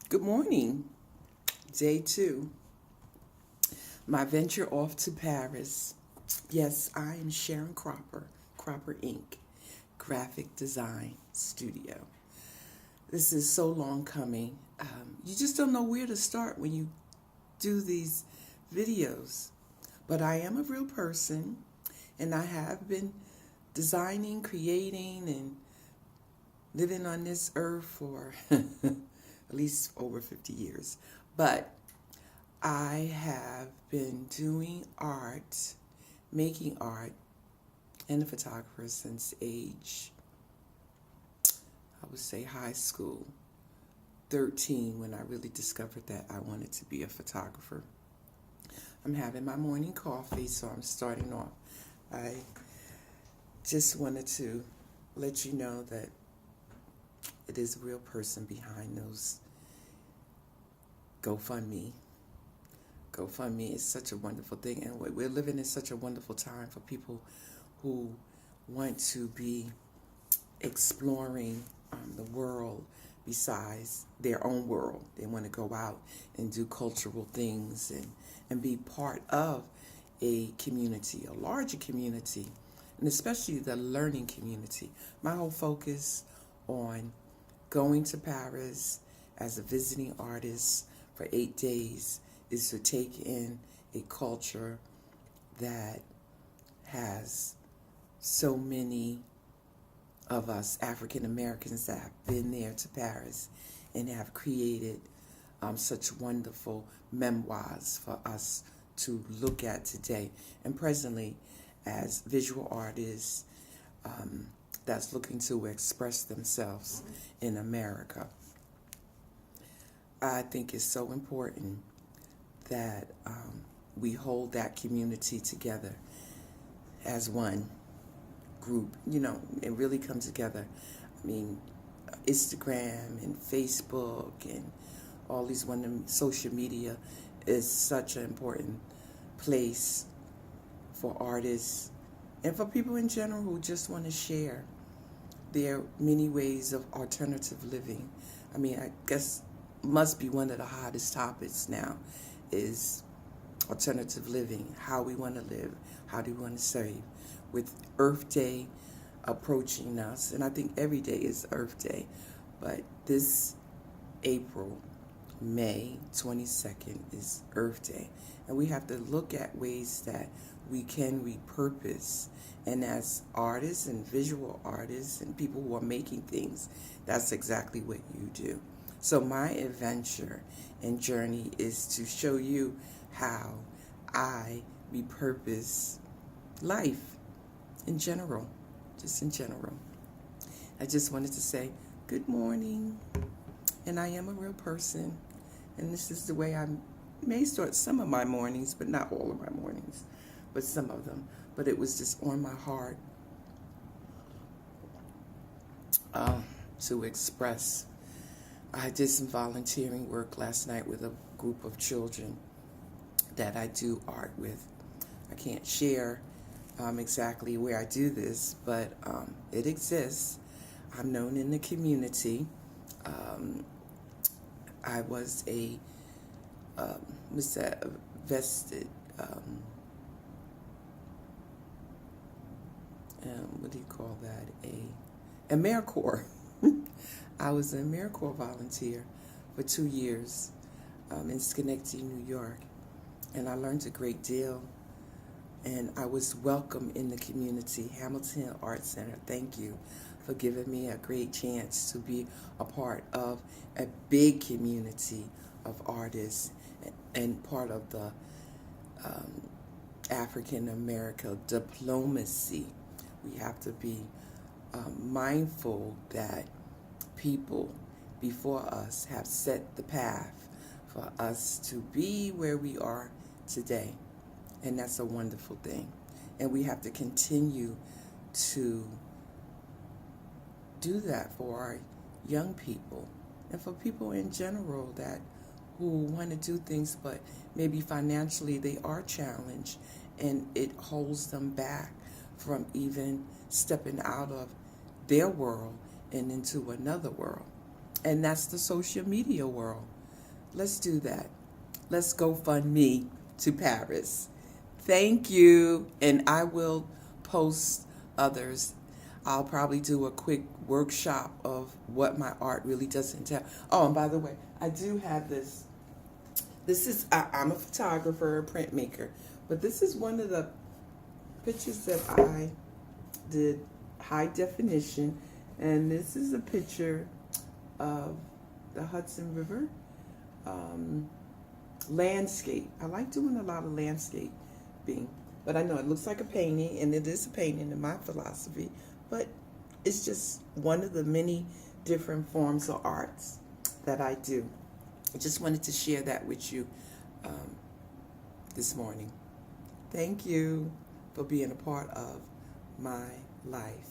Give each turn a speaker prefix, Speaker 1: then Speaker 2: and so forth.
Speaker 1: Good morning. Day 2. My venture off to Paris. Yes, I am Sharon Cropper, Cropper Inc., graphic design studio. This is so long coming. You just don't know where to start when you do these videos. But I am a real person, and I have been designing, creating, and living on this earth for at least over 50 years. But I have been doing art, making art, and a photographer since age, I would say high school, 13, when I really discovered that I wanted to be a photographer. I'm having my morning coffee, so I'm starting off. I just wanted to let you know that it is a real person behind those Gofundme. Gofundme is such a wonderful thing, and we're living in such a wonderful time for people who want to be exploring the world besides their own world. They want to go out and do cultural things and be part of a community, a larger community, and especially the learning community. My whole focus on going to Paris as a visiting artist for 8 days is to take in a culture that has so many of us African Americans that have been there to Paris and have created such wonderful memoirs for us to look at today. And presently, as visual artists that's looking to express themselves in America, I think it's so important that we hold that community together as one group, and really come together. I mean, Instagram and Facebook and all these social media is such an important place for artists and for people in general who just want to share their many ways of alternative living. I mean, I guess must be one of the hottest topics now is alternative living, how we want to live, how do we want to save. With Earth Day approaching us, and I think every day is Earth Day, but this April, May 22nd is Earth Day, and we have to look at ways that we can repurpose. And as artists and visual artists and people who are making things, that's exactly what you do. So my adventure and journey is to show you how I repurpose life in general, just in general. I just wanted to say good morning, and I am a real person, and this is the way I may start some of my mornings, but not all of my mornings, but some of them. But it was just on my heart to express. I did some volunteering work last night with a group of children that I do art with. I can't share exactly where I do this, but it exists. I'm known in the community. I was a vested, what do you call that? A AmeriCorps. I was an AmeriCorps volunteer for 2 years in Schenectady, New York, and I learned a great deal, and I was welcome in the community. Hamilton Arts Center, thank you for giving me a great chance to be a part of a big community of artists and part of the African American diplomacy. We have to be mindful that people before us have set the path for us to be where we are today, and that's a wonderful thing. And we have to continue to do that for our young people and for people in general that who want to do things, but maybe financially they are challenged and it holds them back from even stepping out of their world and into another world. And that's the social media world. Let's do that. Let's GoFundMe to Paris. Thank you. And I will post others. I'll probably do a quick workshop of what my art really does entail. Oh, and by the way, I do have this. I'm a photographer, a printmaker, but this is one of the pictures that I did high definition. And this is a picture of the Hudson River landscape. I like doing a lot of landscaping, but I know it looks like a painting, and it is a painting in my philosophy, but it's just one of the many different forms of arts that I do. I just wanted to share that with you this morning. Thank you for being a part of my life.